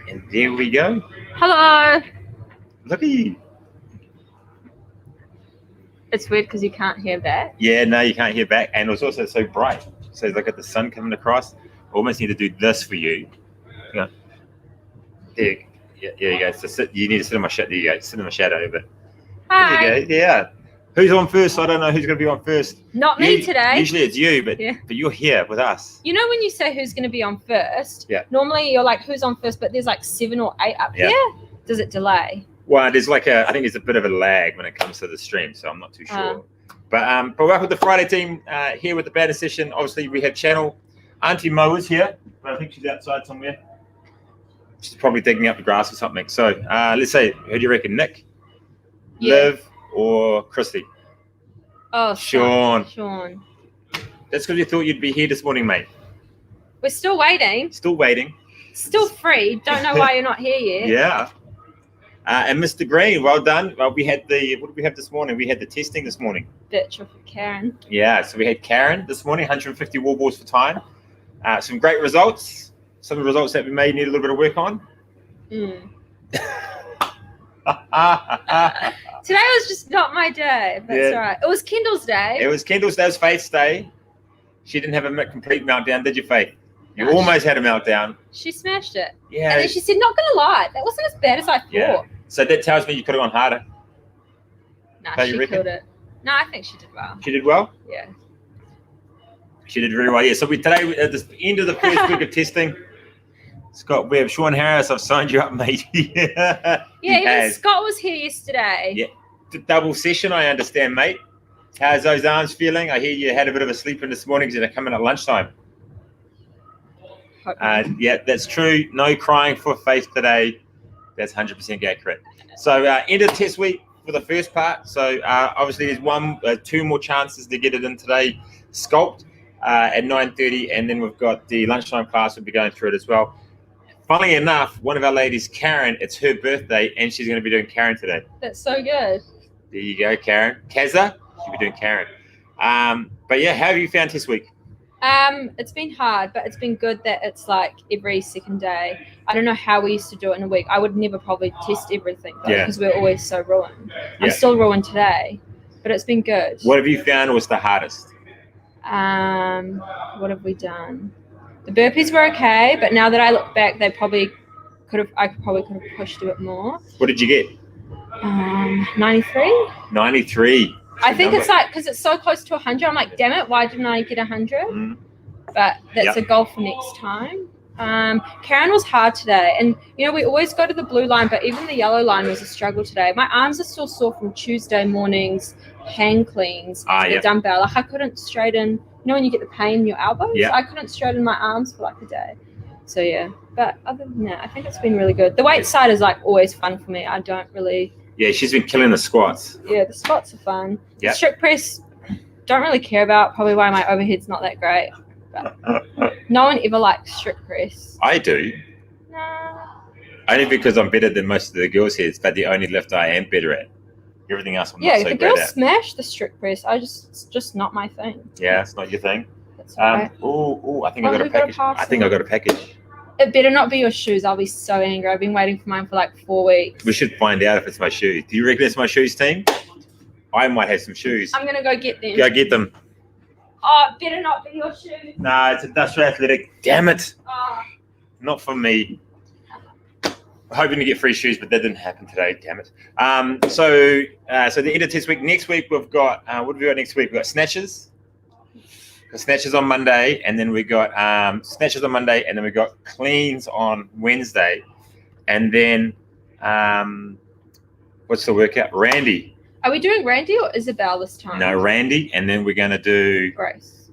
And there we go. Hello. Look at you. It's weird because you can't hear that. Yeah, no, you can't hear back. And it was also so bright. So look at the sun coming across. I almost need to do this for you. Hang on. There you go. So you need to sit in my shadow. There you go. Sit in my shadow. But Hi. there you go. Yeah. Who's on first? I don't know who's going to be on first. Not me today. Usually it's you, but you're here with us. You know when you say who's going to be on first? Yeah. Normally you're like, who's on first? But there's like 7 or 8 up here. Does it delay? Well, there's I think there's a bit of a lag when it comes to the stream, so I'm not too sure. But welcome with the Friday team here with the banter session. Obviously, we have channel. Auntie Mo is here, but I think she's outside somewhere. She's probably digging up the grass or something. So let's say, who do you reckon, Nick, Liv, or Christy? Oh, Sean. That's because you thought you'd be here this morning, mate. We're still waiting. Still waiting. Still free. Don't know why you're not here yet. Yeah. And Mr. Green, well done. Well, we had what did we have this morning? We had the testing this morning. Bitch off of Karen. Yeah, so we had Karen this morning, 150 wall balls for time. Some great results. Some of the results that we may need a little bit of work on. Today was just not my day. That's all right. It was Kendall's day. It was Kendall's day. It was Faith's day. She didn't have a complete meltdown, did you, Faith? You almost had a meltdown. She smashed it. Yeah. And then she said, not going to lie, that wasn't as bad as I thought. Yeah. So that tells me you could have gone harder. Nah, she killed it. No, I think she did well. She did well? Yeah. She did very well, yeah. So today, at the end of the first week of testing, Scott, we have Sean Harris. I've signed you up, mate. Yeah, even Scott was here yesterday. Yeah. The double session, I understand, mate. How's those arms feeling? I hear you had a bit of a sleep in this morning because they're coming at lunchtime. Yeah, that's true. No crying for Faith today. That's 100% accurate. So end of test week for the first part. So obviously there's 2 more chances to get it in today. Sculpt at 9:30, and then we've got the lunchtime class. We'll be going through it as well. Funnily enough, one of our ladies, Karen, it's her birthday, and she's going to be doing Karen today. That's so good. There you go, Karen. Kaza, she'll be doing Karen. But yeah, how have you found test week? It's been hard, but it's been good that it's like every second day. I don't know how we used to do it in a week. I would never probably test everything because we're always so ruined. I'm still ruined today, but it's been good. What have you found was the hardest? What have we done? The burpees were okay, but now that I look back, I probably could have pushed a bit more. What did you get? 93. 93. I think it's like because it's so close to 100. I'm like, damn it, why didn't I get 100? But that's a goal for next time. Karen was hard today, and we always go to the blue line, but even the yellow line was a struggle today. My arms are still sore from Tuesday morning's hang cleans with the dumbbell. Like I couldn't straighten. When you get the pain in your elbows, I couldn't straighten my arms for like a day. So yeah, but other than that, I think it's been really good. The weight side is like always fun for me. I don't really. Yeah, she's been killing the squats. Yeah, the squats are fun. The strict press, don't really care about. Probably why my overhead's not that great. But no one ever likes strict press. I do. Nah. Only because I'm better than most of the girls' heads, but the only lift I am better at. Everything else I'm not so great at. Yeah, the girls smash the strict press. It's just not my thing. Yeah, it's not your thing. That's right. I think I got a package. I think I got a package. It better not be your shoes. I'll be so angry. I've been waiting for mine for like 4 weeks. We should find out if it's my shoes. Do you reckon it's my shoes, team? I might have some shoes. I'm going to go get them. Go get them. Oh, it better not be your shoes. Nah, it's Industrial Athletic. Damn it. Oh. Not for me. Hoping to get free shoes, but that didn't happen today. Damn it. So the end of test week. Next week we've got what have we got next week? We've got snatches. Snatches on Monday, and then we got snatches on Monday, and then we got cleans on Wednesday, and then what's the workout? Randy. Are we doing Randy or Isabel this time? No, Randy, and then we're going to do Grace.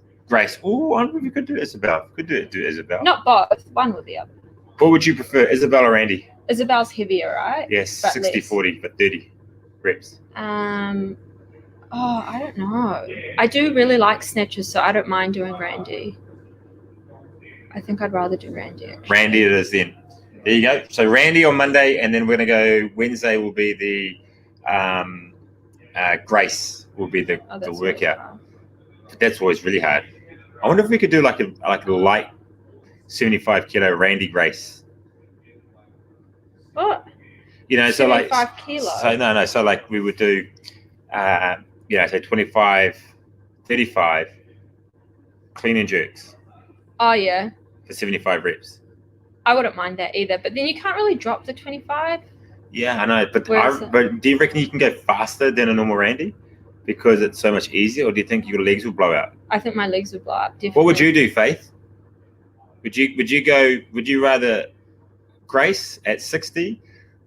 Oh, I don't know if we could do Isabel. Could do Isabel. Not both. One or the other. What would you prefer, Isabel or Randy? Isabel's heavier, right? Yes, 60-40 for 30 reps. I don't know. I do really like snatches, so I don't mind doing Randy. I think I'd rather do Randy, actually. Randy it is then. There you go. So Randy on Monday, and then we're going to go Wednesday will be the Grace will be the workout. But that's always really hard. I wonder if we could do like a light 75 kilo Randy Grace. What? You know, so like 75 kilos. So no. So like we would do, say 25, 35 clean and jerks Oh yeah. for 75 reps. I wouldn't mind that either, but then you can't really drop the 25. Yeah, I know, but Where is it? but do you reckon you can go faster than a normal Randy because it's so much easier, or do you think your legs will blow out? I think my legs would blow up. Definitely. What would you do, Faith? Would you rather Grace at 60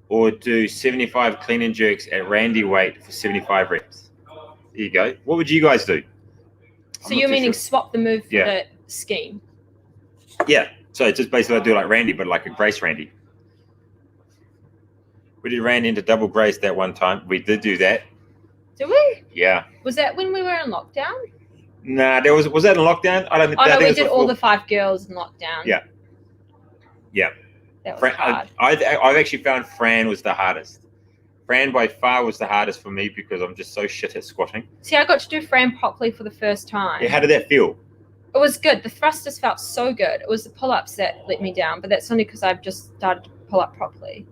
or do 75 clean and jerks at Randy weight for 75 reps? There you go. What would you guys do? So you're meaning swap the move for the scheme? Yeah. So just basically I do like Randy, but like a Grace Randy. We did Randy into double Grace that one time. We did do that. Did we? Yeah. Was that when we were in lockdown? Nah, was that in lockdown? I don't think. Oh no, we did all the 5 girls in lockdown. Yeah. Yeah. That was hard. I've actually found Fran was the hardest. Fran by far was the hardest for me because I'm just so shit at squatting. See, I got to do Fran properly for the first time. Yeah, how did that feel? It was good. The thrusters felt so good. It was the pull-ups that let me down, but that's only because I've just started to pull up properly.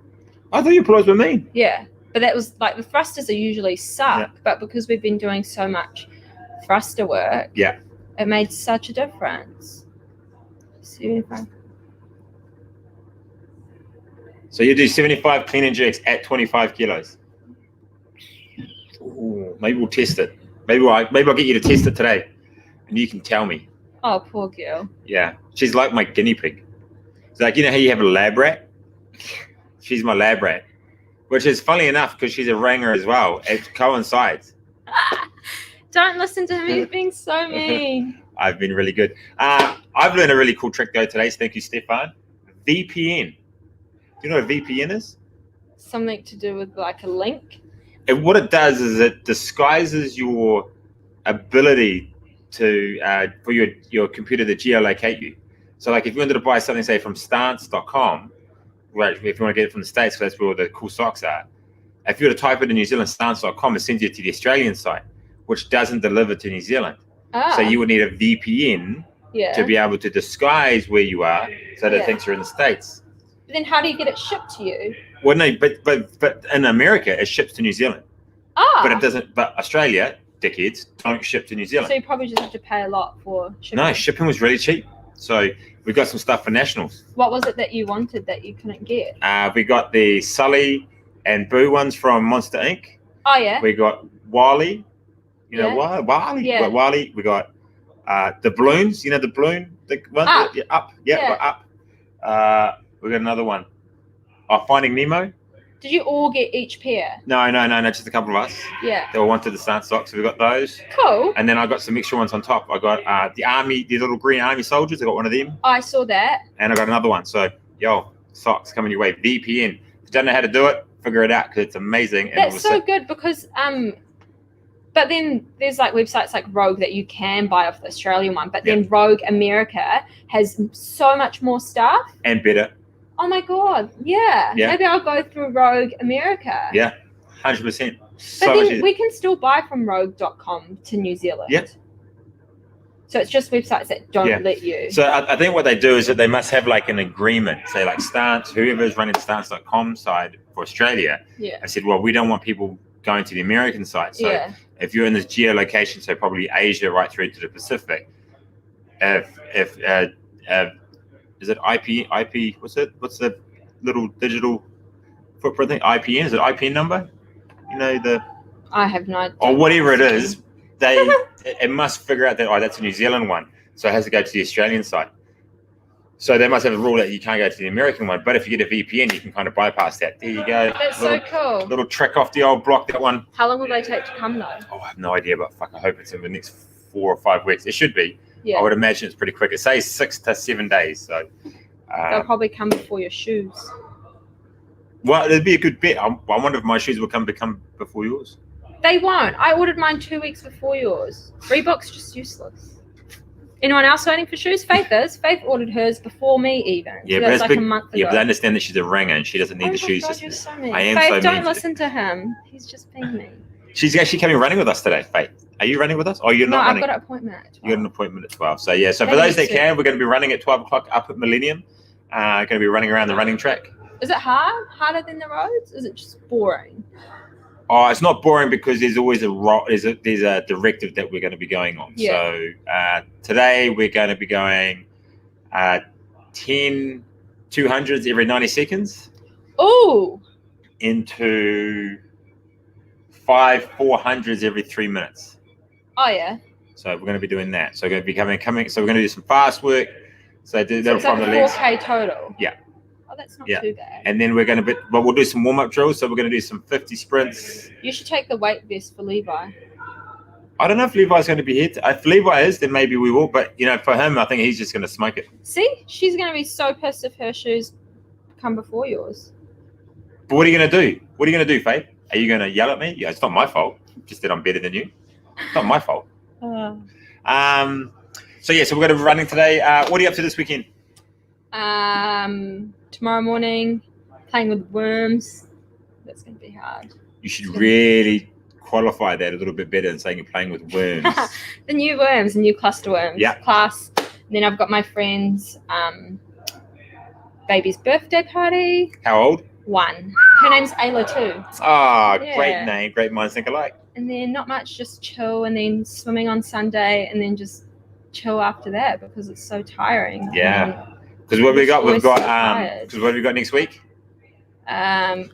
I thought your pull-ups were mean. Yeah, but that was like the thrusters are usually suck, but because we've been doing so much thruster work, it made such a difference. 75. So you do 75 clean and jerks at 25 kilos. Ooh, maybe we'll test it. Maybe I'll get you to test it today, and you can tell me. Oh, poor girl. Yeah, she's like my guinea pig. It's like, you know how you have a lab rat? She's my lab rat, which is funny enough because she's a ringer as well. It coincides. Don't listen to him. He's being so mean. I've been really good. I've learned a really cool trick though today. So thank you, Stefan. VPN. Do you know what a VPN is? Something to do with like a link. And what it does is it disguises your ability to for your computer to geolocate you. So like if you wanted to buy something, say from stance.com, right, if you want to get it from the States, because that's where all the cool socks are. If you were to type it in New Zealand, stance.com, it sends you to the Australian site, which doesn't deliver to New Zealand. So you would need a VPN to be able to disguise where you are so that it thinks you're in the States. But then how do you get it shipped to you? Well, no, but in America, it ships to New Zealand. But it doesn't, but Australia, dickheads, don't ship to New Zealand. So you probably just have to pay a lot for shipping. No, shipping was really cheap. So we got some stuff for nationals. What was it that you wanted that you couldn't get? We got the Sully and Boo ones from Monster Inc. Oh, yeah. We got Wally. You know Wally? Yeah. We got Wally. We got the balloons. You know the balloon? The one? Up. Yeah, up. Yeah, we're up. We got another one. Finding Nemo. Did you all get each pair? No, just a couple of us. Yeah. They all wanted the stance socks, so we got those. Cool. And then I got some extra ones on top. I got the little green army soldiers. I got one of them. I saw that. And I got another one. So, socks coming your way. VPN. If you don't know how to do it, figure it out because it's amazing. And that's so good because but then there's like websites like Rogue that you can buy off the Australian one, but then Rogue America has so much more stuff. And better. Oh my God. Yeah. Maybe I'll go through Rogue America. Yeah. 100%. But then we can still buy from rogue.com to New Zealand. Yeah. So it's just websites that don't let you. So I think what they do is that they must have like an agreement, say like Stance, whoever's running the stance.com side for Australia. Yeah. I said, well, we don't want people going to the American side. So if you're in this geolocation, so probably Asia right through to the Pacific, if is it IP? What's the little digital footprint thing? IPN? Is it IPN number? You know I have no idea. Or whatever it is, it must figure out that that's a New Zealand one, so it has to go to the Australian side. So they must have a rule that you can't go to the American one. But if you get a VPN, you can kind of bypass that. There you go. That's so cool. Little trick off the old block. That one. How long will they take to come though? Oh, I have no idea, but I hope it's in the next 4 or 5 weeks. It should be. Yeah. I would imagine it's pretty quick. It says 6 to 7 days. So they'll probably come before your shoes. Well, it'd be a good bet. I wonder if my shoes will come before yours. They won't. I ordered mine 2 weeks before yours. Reebok's just useless. Anyone else waiting for shoes? Faith is. Faith ordered hers before me even. Yeah, so that's like a month ago. Yeah, but I understand that she's a ringer and she doesn't need the shoes. God, you're so mean. I am Faith, so don't mean listen to him. He's just being mean. She's actually coming running with us today, Faith. Are you running with us? Oh, you're not running? No, I've got an appointment at 12. You got an appointment at 12. So, yeah. So, for those that can, we're going to be running at 12 o'clock up at Millennium. Going to be running around the running track. Is it hard? Harder than the roads? Is it just boring? Oh, it's not boring because there's always there's a directive that we're going to be going on. Yeah. So, today we're going to be going 10 200s every 90 seconds. Oh. Into 5 400s every 3 minutes. Oh yeah. So we're going to be doing that. So we're going to be coming. So we're going to do some fast work. So it's like 4K total. Yeah. Oh, that's not too bad. And then we're going to but we'll do some warm-up drills. So we're going to do some 50 sprints. You should take the weight vest for Levi. I don't know if Levi's going to be here. If Levi is, then maybe we will. But for him, I think he's just going to smoke it. See, she's going to be so pissed if her shoes come before yours. But what are you going to do? What are you going to do, Faith? Are you going to yell at me? Yeah, it's not my fault. Just that I'm better than you. It's not my fault. So we're going to be running today. What are you up to this weekend? Tomorrow morning, playing with worms. That's going to be hard. You should really qualify that a little bit better than saying you're playing with worms. The new cluster worms. Yeah. Class. And then I've got my friend's baby's birthday party. How old? 1. Her name's Ayla too. Ah, great name. Great minds think alike. And then not much, just chill, and then swimming on Sunday, and then just chill after that because it's so tiring. Yeah. Because what we got? We've got. Because what have we got next week?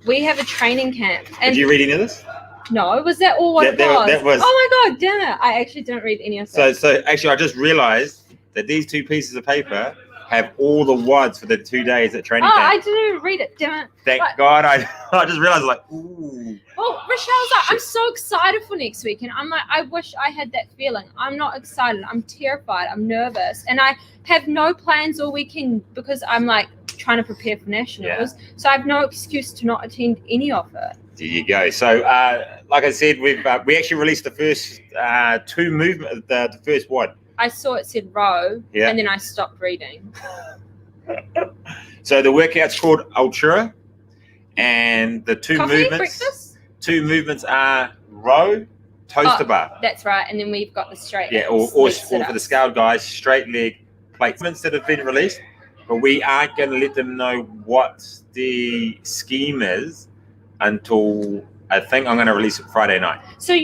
We have a training camp. And did you read any of this? No. Was that all what that was? Oh my god! Damn it! I actually didn't read any of that. So actually, I just realised that these 2 pieces of paper have all the WODs for the 2 days at training camp. I didn't even read it, damn it. Thank God. I just realised, ooh. Well, Rochelle's like, I'm so excited for next week. And I'm like, I wish I had that feeling. I'm not excited. I'm terrified. I'm nervous. And I have no plans all weekend because I'm trying to prepare for nationals. Yeah. So I have no excuse to not attend any of it. There you go. So, like I said, we actually released the first 2 movements, the first WOD. I saw it said row, and then I stopped reading. So the workout's called Ultra, and the 2 Coffee, movements. Breakfast? 2 movements are row, toaster bar. That's right, and then we've got the straight. Yeah, or for the scaled guys, straight leg placements that have been released, but we aren't going to let them know what the scheme is until. I think I'm going to release it Friday night. So,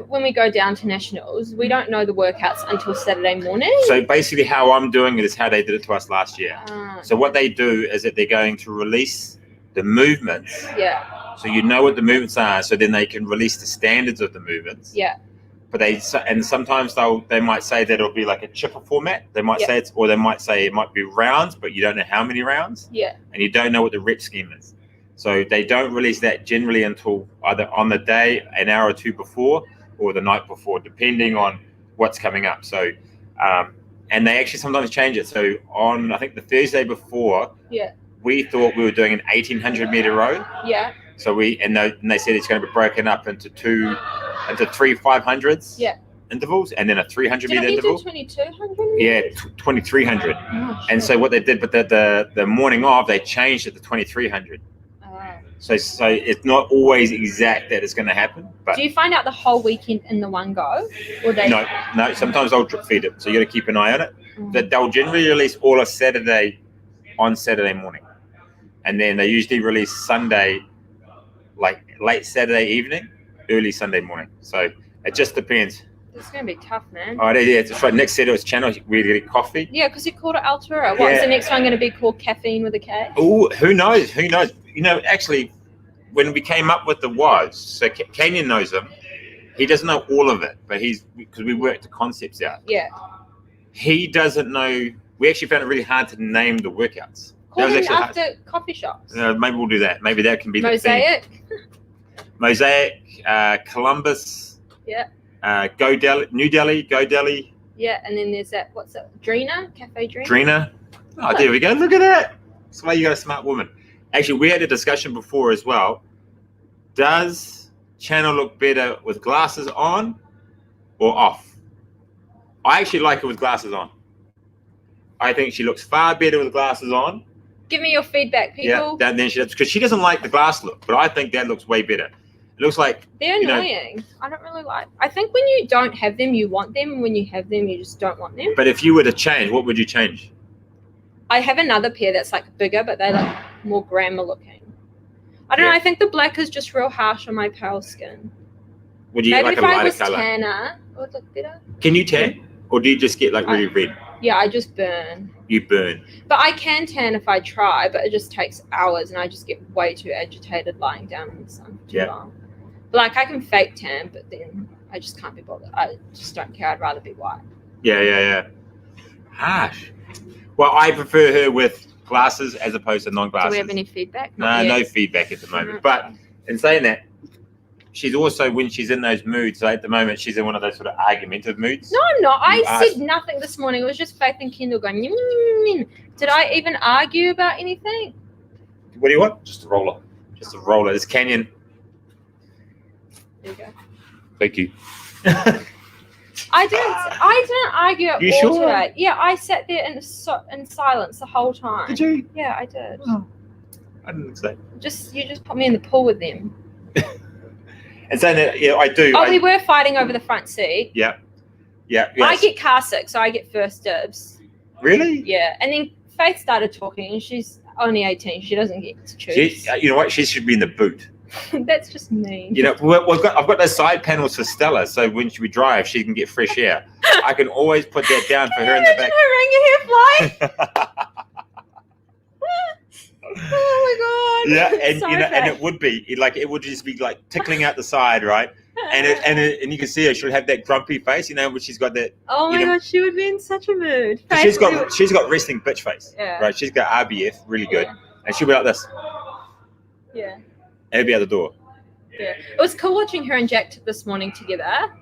when we go down to nationals, we don't know the workouts until Saturday morning? So, basically how I'm doing it is how they did it to us last year. So, what they do is that they're going to release the movements. Yeah. So, you know what the movements are. So, then they can release the standards of the movements. Yeah. But sometimes they might say that it'll be like a chipper format. They might say they might say it might be rounds, but you don't know how many rounds. Yeah. And you don't know what the rep scheme is. So they don't release that generally until either on the day, an hour or 2 before, or the night before, depending on what's coming up. So, and they actually sometimes change it. So on, I think the Thursday before, we thought we were doing an 1,800 meter row. Yeah. So they said it's going to be broken up into 3 500s. Yeah. Intervals, and then a 300 meter interval. 2,200? Yeah, 2,300. Oh, and so what they did, but the morning of, they changed it to 2,300. So it's not always exact that it's going to happen. But do you find out the whole weekend in the one go? Or No. Sometimes they'll drip feed it, so you got to keep an eye on it. That they'll generally release all of Saturday on Saturday morning, and then they usually release Sunday, late Saturday evening, early Sunday morning. So it just depends. It's going to be tough, man. Oh, yeah, it's right. Next Saturday's channel, we're getting coffee. Yeah, because you called it Altura. What's the next one going to be called? Caffeine with a K? Oh, who knows? Actually, when we came up with the WODs, so Kenyon knows them. He doesn't know all of it, but because we worked the concepts out. Yeah. He doesn't know. We actually found it really hard to name the workouts. Call them after coffee shops. Maybe we'll do that. Maybe that can be Mosaic. The theme. Mosaic, Columbus. Yeah. Go Delhi, New Delhi, Go Delhi. Yeah, and then there's that. What's that? Drina, Cafe Drina. Drina. Oh, there we go. Look at that. That's why you got a smart woman. Actually, we had a discussion before as well. Does channel look better with glasses on or off? I actually like it with glasses on. I think she looks far better with glasses on. Give me your feedback, people. Yeah, then she does, because she doesn't like the glass look, but I think that looks way better. It looks like they're annoying. I don't really like. I think when you don't have them, you want them. And when you have them, you just don't want them. But if you were to change, what would you change? I have another pair that's like bigger, but they're like more grandma looking. I don't know. I think the black is just real harsh on my pale skin. Would you Maybe like if a I lighter was color? tanner, would it look better? Can you tan, or do you just get like really red? Yeah, I just burn. You burn. But I can tan if I try, but it just takes hours, and I just get way too agitated lying down in the sun for too long. But like I can fake tan, but then I just can't be bothered. I just don't care. I'd rather be white. Yeah. Harsh. Well, I prefer her with glasses as opposed to non-glasses. Do we have any feedback? No feedback at the moment. But in saying that, she's also, when she's in those moods, so at the moment she's in one of those sort of argumentative moods. No, I'm not. I said nothing this morning. It was just Faith and Kendall going, "Nyum, nyum, nyum." Did I even argue about anything? What do you want? Just a roller. It's Canyon. There you go. Thank you. I didn't argue at all today. Yeah, I sat there in silence the whole time. Did you? Yeah, I did. Oh, I didn't say. You just put me in the pool with them. And saying that, yeah, I do. Oh, we were fighting over the front seat. Yeah. I get car sick, so I get first dibs. Really? Yeah, and then Faith started talking, and she's only 18. She doesn't get to choose. You know what? She should be in the boot. That's just mean. You know, I've got those side panels for Stella, so when we drive, she can get fresh air. I can always put that down for her in the back. Her hair flying. Oh my god! Yeah, and so and it would be like it would just be like tickling out the side, right? And you can see her. She'll have that grumpy face, when she's got that. Oh my god, she would be in such a mood. She's got resting bitch face. Yeah. Right. She's got RBF, really good, and she'll be like this. Yeah. And it'll be out the door. Yeah. It was cool watching her and Jack this morning together.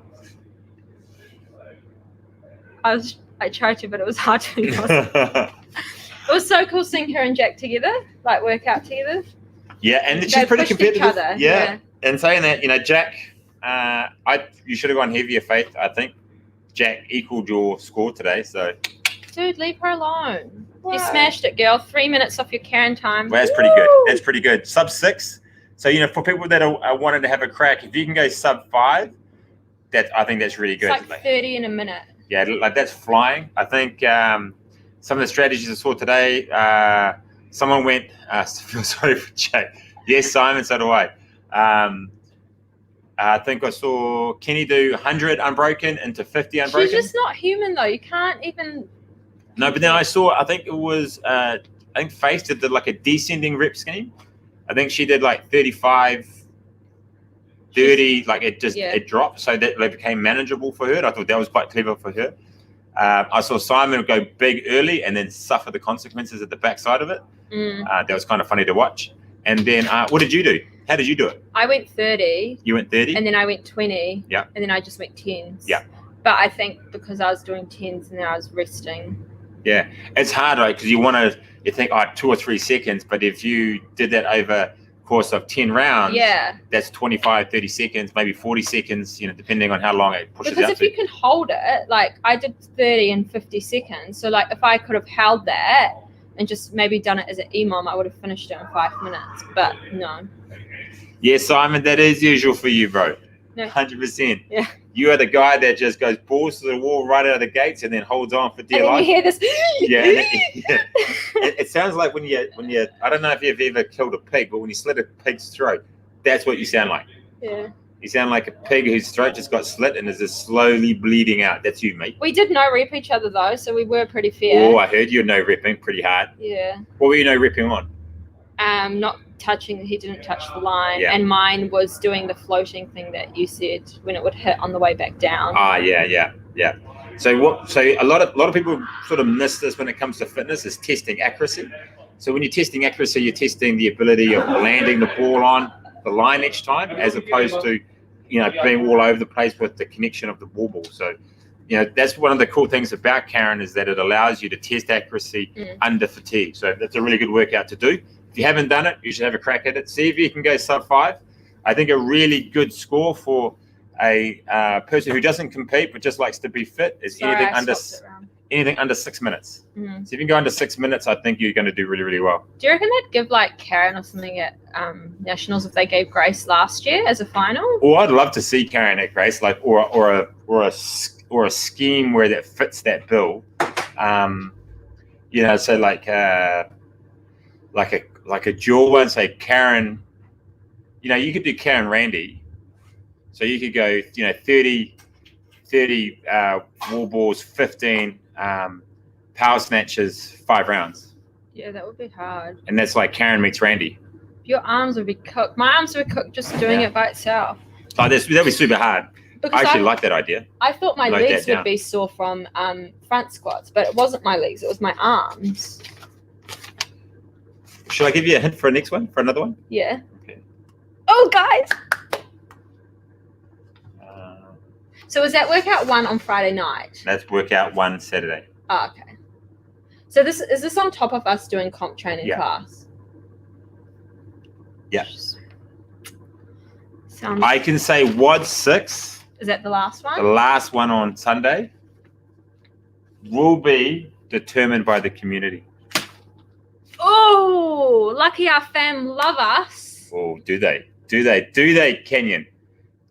I tried to, but it was hard to. It was so cool seeing her and Jack together, like work out together. Yeah, and she's pretty competitive. Yeah. And saying that, Jack, you should have gone heavier, Faith. I think Jack equaled your score today. So, dude, leave her alone. Wow. You smashed it, girl. 3 minutes off your Karen time. Well, that's pretty good. That's pretty good. Sub 6. So, for people that are wanting to have a crack, if you can go sub 5, I think that's really good. It's like 30 in a minute. Yeah, like that's flying. I think some of the strategies I saw today, someone went, feel sorry for Jack. Yes, Simon, so do I. I think I saw Kenny do 100 unbroken into 50 unbroken. She's just not human, though. You can't even... No, but then I think it was, Faith did like a descending rep scheme. I think she did like 35, 30, like it dropped, so that they became manageable for her. And I thought that was quite clever for her. I saw Simon go big early and then suffer the consequences at the backside of it. That was kind of funny to watch. And then what did you do? How did you do it? I went 30. You went 30? And then I went 20. Yeah. And then I just went 10s. Yeah. But I think because I was doing 10s and then I was resting. Yeah. It's hard, right? Because you think, 2 or 3 seconds. But if you did that over a course of 10 rounds, that's 25, 30 seconds, maybe 40 seconds, depending on how long it pushes out. Because if you can hold it, like I did 30 in 50 seconds. So like if I could have held that and just maybe done it as an EMOM, I would have finished it in 5 minutes. But no. Yeah, Simon, that is usual for you, bro. No. 100%. Yeah. You are the guy that just goes balls to the wall right out of the gates and then holds on for dear life. And you hear this. It sounds like when you. I don't know if you've ever killed a pig, but when you slit a pig's throat, that's what you sound like. Yeah. You sound like a pig whose throat just got slit and is just slowly bleeding out. That's you, mate. We did no rep each other though, so we were pretty fair. Oh, I heard you no repping pretty hard. Yeah. What were you no repping on? Not touching. He didn't touch the line, Yeah. and mine was doing the floating thing that you said when it would hit on the way back down. Yeah. So a lot of people sort of miss this when it comes to fitness is testing accuracy. So when you're testing accuracy, you're testing the ability of landing the ball on the line each time, as opposed to being all over the place with the connection of the ball. So that's one of the cool things about Karen is that it allows you to test accuracy under fatigue. So that's a really good workout to do. If you haven't done it, you should have a crack at it. See if you can go sub 5. I think a really good score for a person who doesn't compete but just likes to be fit is anything under 6 minutes. Mm. So if you can go under 6 minutes, I think you're going to do really, really well. Do you reckon they'd give like Karen or something at Nationals if they gave Grace last year as a final? Well, I'd love to see Karen at Grace, like or a scheme where that fits that bill. You know, so like a dual one. Say Karen. You know, you could do Karen Randy. So you could go, 30 wall balls, 15 power snatches, 5 rounds. Yeah, that would be hard. And that's like Karen meets Randy. Your arms would be cooked. My arms would be cooked just doing it by itself. Oh, that'd be super hard. Because I actually like that idea. I thought my legs would be sore from front squats, but it wasn't my legs. It was my arms. Should I give you a hint for a next one? For another one? Yeah. Okay. Oh, guys. So is that workout 1 on Friday night? That's workout 1 Saturday. Oh, okay. So is this on top of us doing comp training class? Yeah. Sounds. I can say WOD 6. Is that the last one? The last one on Sunday will be determined by the community. Oh, lucky our fam love us. Oh, do they, Kenyon?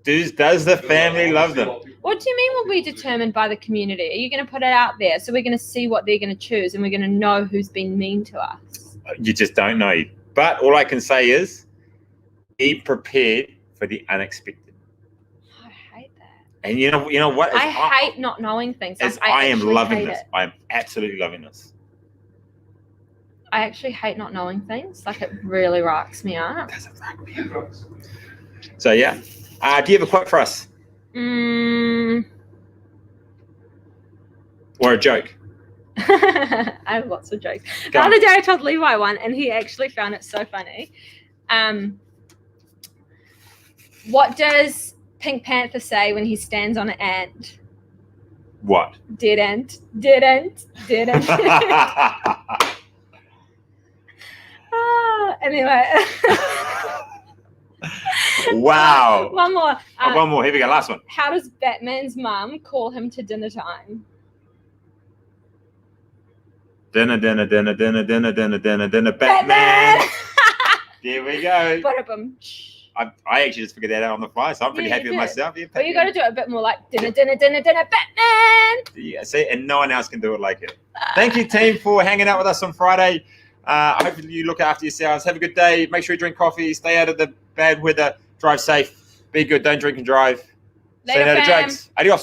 Does the family love them? What do you mean will be determined by the community? Are you going to put it out there so we're going to see what they're going to choose and we're going to know who's been mean to us? You just don't know. But all I can say is be prepared for the unexpected. I hate that. And you know what? I hate not knowing things. I am loving this. I am absolutely loving this. I actually hate not knowing things. Like, it really rocks me up. Doesn't rock me up. So, yeah. Do you have a quote for us? Or a joke? I have lots of jokes. The other day I told Levi one and he actually found it so funny. What does Pink Panther say when he stands on an ant? What? Didn't. Anyway. Wow. One more. One more. Here we go. Last one. How does Batman's mum call him to dinner time? Dinner, Batman. There we go. Ba-da-bum. I actually just figured that out on the fly, so I'm pretty happy with myself. Yeah, but you got to do it a bit more like dinner, Batman. Yeah, see, and no one else can do it like it. Thank you, team, for hanging out with us on Friday. Hopefully you look after yourselves. Have a good day. Make sure you drink coffee. Stay out of the bad weather. Drive safe. Be good. Don't drink and drive. Later, Say no to drugs. Adios.